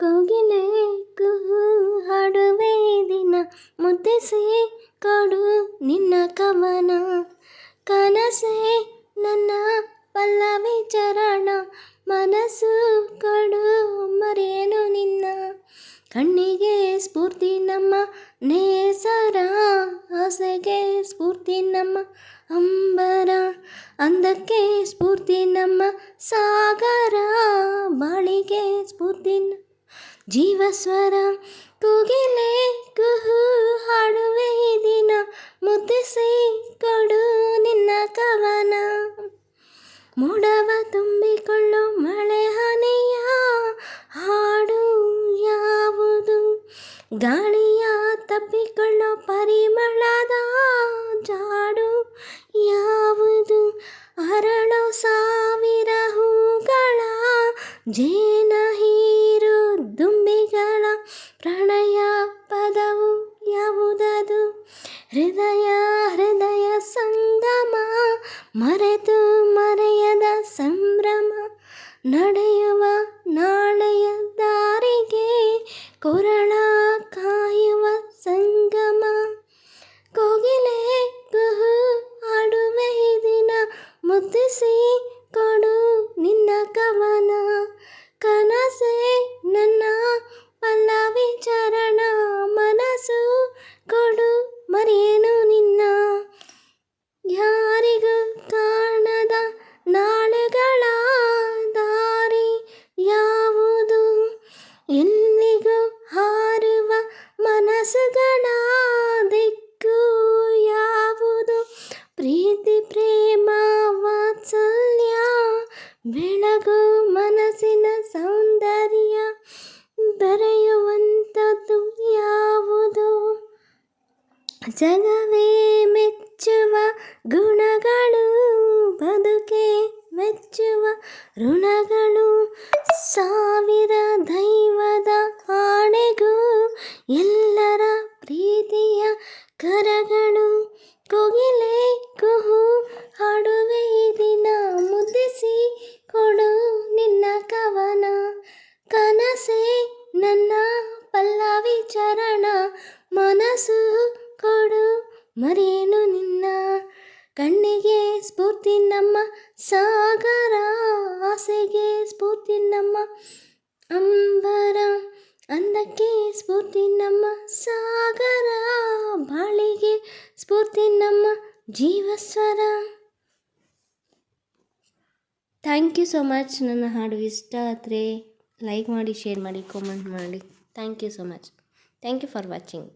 ಕೋಗಿಲೆ ಕುಹು ಹಾಡುವೆ ದಿನ, ಮುದ್ದಿಸಿ ಕೊಡು ನಿನ್ನ ಕವನ. ಕನಸೇ ನನ್ನ ಪಲ್ಲವಿ ಚರಣ, ಮನಸ್ಸು ಕೊಡು ಮರೆಯೇನು ನಿನ್ನ. ಕಣ್ಣಿಗೆ ಸ್ಫೂರ್ತಿ ನಮ್ಮ ನೇಸರ, ಆಸೆಗೆ ಸ್ಫೂರ್ತಿ ನಮ್ಮ ಅಂಬರ, ಅಂದಕ್ಕೆ ಸ್ಫೂರ್ತಿ ನಮ್ಮ ಸಾಗರ, ಬಾಳಿಗೆ ಸ್ಫೂರ್ತಿ ಜೀವಸ್ವರ. ಕೋಗಿಲೆ ಕುಹು ಹಾಡುವೆ ಈ ದಿನ, ಮುದ್ದಿಸಿ ಕೊಡು ನಿನ್ನ ಕವನ. ಮೋಡವ ತುಂಬಿಕೊಳ್ಳೋ ಮಳೆ ಹನಿಯ ಹಾಡು ಯಾವುದು, ಗಾಳಿಯ ತಪ್ಪಿಕೊಳ್ಳೋ ಪರಿಮಳದ ಜಾಡು ಯಾವುದು. ಅರಳೋ ಸಾವಿರ ಹೂಗಳ ಜೇನ ಹೀರು ದುಂಬಿಗಳ ಪ್ರಣಯ ಪದವು ಯಾವುದದು. ಹೃದಯ ಹೃದಯ ಸಂಗಮ, ಮರೆತು ಮರೆಯದ ಸಂಭ್ರಮ, ನಡೆಯುವ ನಾಳೆಯ ದಾರಿಗೆ ಕೊರಳ ಕಾಯುವ ಸಂಗಮ. ಕೋಗಿಲೆ ಕುಹು ಹಾಡುವೆ ಈ ದಿನ, ಮುದ್ದಿಸಿ ಕೊಡು ನಿನ್ನ ಕವನ. ಕನಸೇ ನನ್ನ ಪಲ್ಲವಿ ಚರಣ, ಮನಸ್ಸು ಕೊಡು ಮರೆಯೇನು ನಿನ್ನ. ಯಾರಿಗೂ ಕಾಣದ ನಾಳೆಗಳ ದಾರಿ ಯಾವುದು, ಎಲ್ಲಿಗೂ ಹಾರುವ ಮನಸ್ಸುಗಳ ದಿಕ್ಕು ಯಾವುದು. ಪ್ರೀತಿ ಪ್ರೇಮ ವಾತ್ಸಲ್ಯ ಬೆಳಗು ಮನಸ್ಸಿನ ಸೌಂದರ್ಯ, ಬೆರೆಯುವಂಥದ್ದು ಯಾವುದು. ಜಗವೇ ಮೆಚ್ಚುವ ಗುಣಗಳು, ಬದುಕೆ ಮೆಚ್ಚುವ ಋಣಗಳು, ಸಾವಿರ ದೈವದ ಆಣೆಗೂ ಎಲ್ಲರ ಪ್ರೀತಿಯ ಕರಗಳು. ಕೋಗಿಲೆ ಕುಹು ಹಾಡುವೆ ಈ ದಿನ, ಮುದ್ದಿಸಿ ಕೊಡು ನಿನ್ನ ಕವನ. ಕನಸೇ ನನ್ನ ಪಲ್ಲವಿ ಚರಣ, ಮನಸ್ಸು ಕೊಡು ಮರೆಯೇನು ನಿನ್ನ. ಕಣ್ಣಿಗೆ ಸ್ಫೂರ್ತಿ ನಮ್ಮ ಸಾಗರ, ಆಸೆಗೆ ಸ್ಫೂರ್ತಿ ನಮ್ಮ ಅಂಬರ, ಅಂದಕ್ಕೆ ಸ್ಫೂರ್ತಿ ನಮ್ಮ ಸಾಗರ, ಬಾಳಿಗೆ ಸ್ಫೂರ್ತಿ ನಮ್ಮ ಜೀವಸ್ವರ. Thank you so much. ನನ್ನ ಹಾಡು ಇಷ್ಟ ಆದರೆ ಲೈಕ್ ಮಾಡಿ, ಶೇರ್ ಮಾಡಿ, ಕಾಮೆಂಟ್ ಮಾಡಿ. Thank you so much. Thank you for watching.